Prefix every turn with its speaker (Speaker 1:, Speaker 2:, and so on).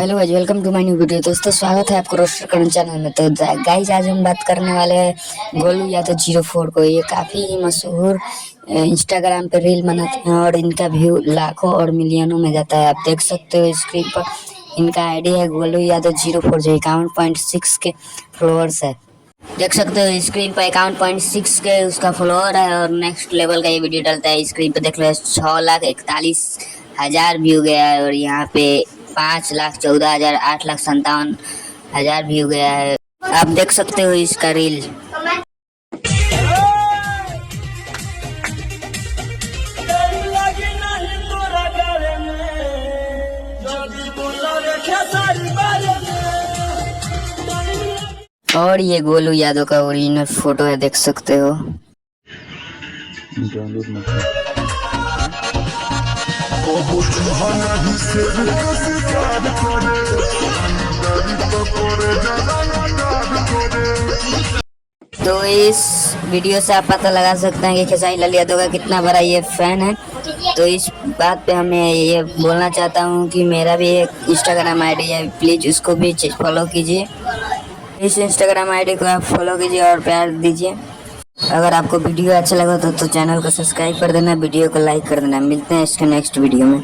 Speaker 1: Hello guys, welcome to my new video. दोस्तों, स्वागत है आपको रोस्टर करण चैनल में। तो गाइस, आज हम बात करने वाले हैं गोलू यादव 04 को। ये काफ़ी मशहूर इंस्टाग्राम पे रील बनाते हैं और इनका व्यू लाखों और मिलियनों में जाता है। आप देख सकते हो स्क्रीन पर, इनका आईडी है गोलू यादव 04, जो 51.6 के फॉलोअर्स है। देख सकते हो स्क्रीन पर 51.6 के उसका फॉलोअर है और नेक्स्ट लेवल का ये वीडियो डलता है। स्क्रीन पे देख लो 6,41,000 व्यू गया है और यहाँ पे 5,14,000, 8,57,000 व्यू गया है। आप देख सकते हो इसका रील। और ये गोलू यादव का ओरिजिनल फोटो है, देख सकते हो। तो इस वीडियो से आप पता लगा सकते हैं कि खेसारी लाल यादव का कितना बड़ा ये फैन है। तो इस बात पे हमें ये बोलना चाहता हूँ कि मेरा भी एक इंस्टाग्राम आईडी है, प्लीज़ उसको भी फॉलो कीजिए। इस इंस्टाग्राम आईडी को आप फॉलो कीजिए और प्यार दीजिए। अगर आपको वीडियो अच्छा लगा तो चैनल को सब्सक्राइब कर देना, वीडियो को लाइक कर देना। मिलते हैं इसके नेक्स्ट वीडियो में।